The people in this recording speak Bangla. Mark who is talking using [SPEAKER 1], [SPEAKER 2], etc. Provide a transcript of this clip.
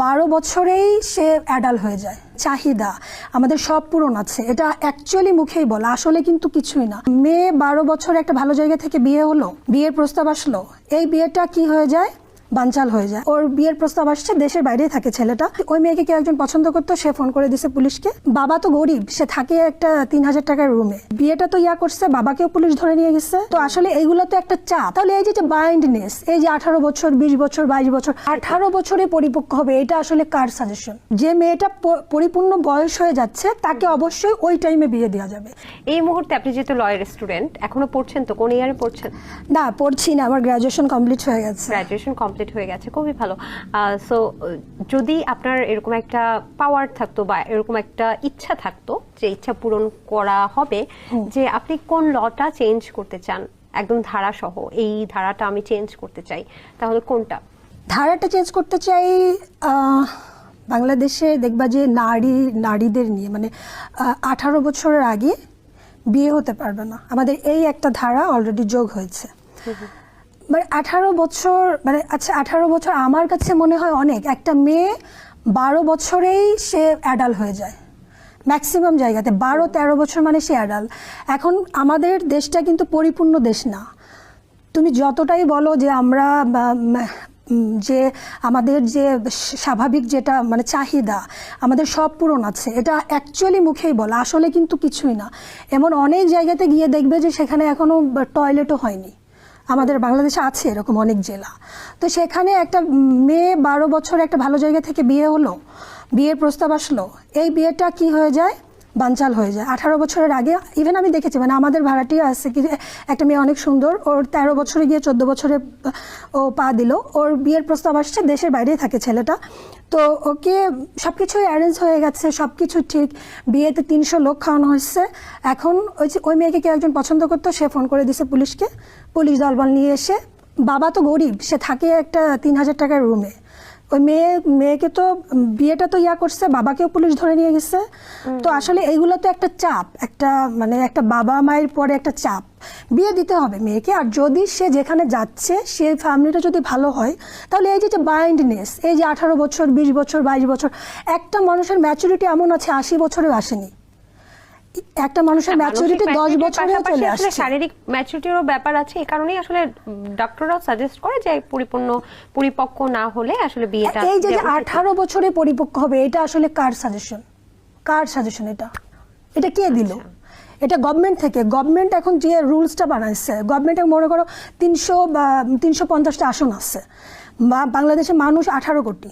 [SPEAKER 1] 12 বছরেই সে অ্যাডাল্ট হয়ে যায়। চাহিদা আমাদের সব পূরণ আছে, এটা অ্যাকচুয়ালি মুখেই বলা, আসলে কিন্তু কিছুই না। মেয়ে 12 বছরে একটা ভালো জায়গা থেকে বিয়ে হলো, বিয়ের প্রস্তাব আসলো, এই বিয়েটা কি হয়ে যায়, বানচাল হয়ে যায়। ওর বিয়ের প্রস্তাব আসছে, দেশের বাইরেই থাকে ছেলেটা। ওই মেয়েকে কেউ একজন পছন্দ করতো, সে ফোন করে দিছে পুলিশকে। বাবা তো গরিব, সে থাকে একটা 3000 টাকার রুমে। বিয়েটা তো করছে, বাবাকেও পুলিশ ধরে নিয়ে গেছে। তো আসলে এইগুলো তো একটা চাপ। তাহলে এই যে বাইন্ডনেস, এই যে 18 বছর 20 বছর 22 বছর 18 বছরে পরিপক্ক হবে, এটা আসলে কার সাজেশন? যে মেয়েটা পরিপূর্ণ বয়স হয়ে যাচ্ছে তাকে অবশ্যই ওই টাইমে বিয়ে দেওয়া যাবে।
[SPEAKER 2] এই মুহূর্তে আপনি যেহেতু লয়ার স্টুডেন্ট, এখনো পড়ছেন তো? কোন ইয়ারে পড়ছেন?
[SPEAKER 1] না, পড়ছি না, আমার গ্রাজুয়েশন কমপ্লিট হয়ে গেছে।
[SPEAKER 2] গ্রাজুয়েশন কমপ্লিট হয়ে গেছে, খুবই ভালো। সো যদি আপনার এরকম একটা পাওয়ার থাকতো বা এরকম একটা ইচ্ছা থাকতো যে ইচ্ছা পূরণ করা হবে, যে আপনি কোন লটা চেঞ্জ করতে চান একদম ধারা সহ, এই ধারাটা আমি চেঞ্জ করতে চাই, তাহলে কোনটা?
[SPEAKER 1] ধারাটা চেঞ্জ করতে চাই, বাংলাদেশে দেখবা যে নারীদের নিয়ে মানে 18 বছরের আগে বিয়ে হতে পারবে না, আমাদের এই একটা ধারা অলরেডি যোগ হয়েছে। মানে 18 বছর, মানে আচ্ছা 18 বছর আমার কাছে মনে হয় অনেক। একটা মেয়ে 12 বছরেই সে অ্যাডাল্ট হয়ে যায় ম্যাক্সিমাম জায়গাতে। 12-13 বছর মানে সে অ্যাডাল্ট। এখন আমাদের দেশটা কিন্তু পরিপূর্ণ দেশ না। তুমি যতটাই বলো যে আমরা যে আমাদের যে স্বাভাবিক যেটা মানে চাহিদা, আমাদের সব পূরণ আছে, এটা অ্যাকচুয়ালি মুখেই বলা, আসলে কিন্তু কিছুই না। এমন অনেক জায়গাতে গিয়ে দেখবে যে সেখানে এখনো টয়লেটও হয়নি। আমাদের বাংলাদেশে আছে এরকম অনেক জেলা। তো সেখানে একটা মেয়ে 12 বছর একটা ভালো জায়গা থেকে বিয়ে হলো, বিয়ের প্রস্তাব আসলো, এই বিয়েটা কি হয়ে যায়, বানচাল হয়ে যায়। 18 বছরের আগে ইভেন আমি দেখেছি, মানে আমাদের ভাড়াটিয়া আছে কি, একটা মেয়ে অনেক সুন্দর, ওর 13 বছরে গিয়ে 14 বছরে ও পা দিল, ওর বিয়ের প্রস্তাব আসছে, দেশের বাইরেই থাকে ছেলেটা। তো ওকে সব কিছুই অ্যারেঞ্জ হয়ে গেছে, সব কিছু ঠিক, বিয়েতে 300 লোক খাওয়ানো হয়েছে। এখন ওই মেয়েকে কেউ একজন পছন্দ করতো, সে ফোন করে দিছে পুলিশকে, পুলিশ দলবল নিয়ে এসে, বাবা তো গরিব, সে থাকে একটা 3000 টাকার রুমে। ওই মেয়েকে তো বিয়েটা তো করছে, বাবাকেও পুলিশ ধরে নিয়ে গেছে। তো আসলে এইগুলো তো একটা চাপ, একটা মানে একটা বাবা মায়ের পরে একটা চাপ, বিয়ে দিতে হবে মেয়েকে। আর যদি সে যেখানে যাচ্ছে সেই ফ্যামিলিটা যদি ভালো হয়, তাহলে এই যে বাইন্ডনেস, এই যে 18 বছর 20 বছর 22 বছর, একটা মানুষের ম্যাচুরিটি এমন আছে 80 বছরেও আসেনি। একটা মানুষের ম্যাচুরিটি 10 বছরেও চলে আসছে।
[SPEAKER 2] শারীরিক ম্যাচুরিটিরও ব্যাপার আছে, এই কারণেই আসলে ডক্টররাও সাজেস্ট করে যে পরিপক্ক না হলে আসলে বিয়েটা।
[SPEAKER 1] এই যে 18 বছরে পরিপক্ক হবে, এটা আসলে কার সাজেশন? কার সাজেশন এটা? এটা কে দিল? এটা গভর্নমেন্ট থেকে। গভর্নমেন্ট এখন যে রুলসটা বানাইছে, গভর্নমেন্টে মনে করো 300 বা 350টা আসন আছে, বাংলাদেশের মানুষ 18 কোটি।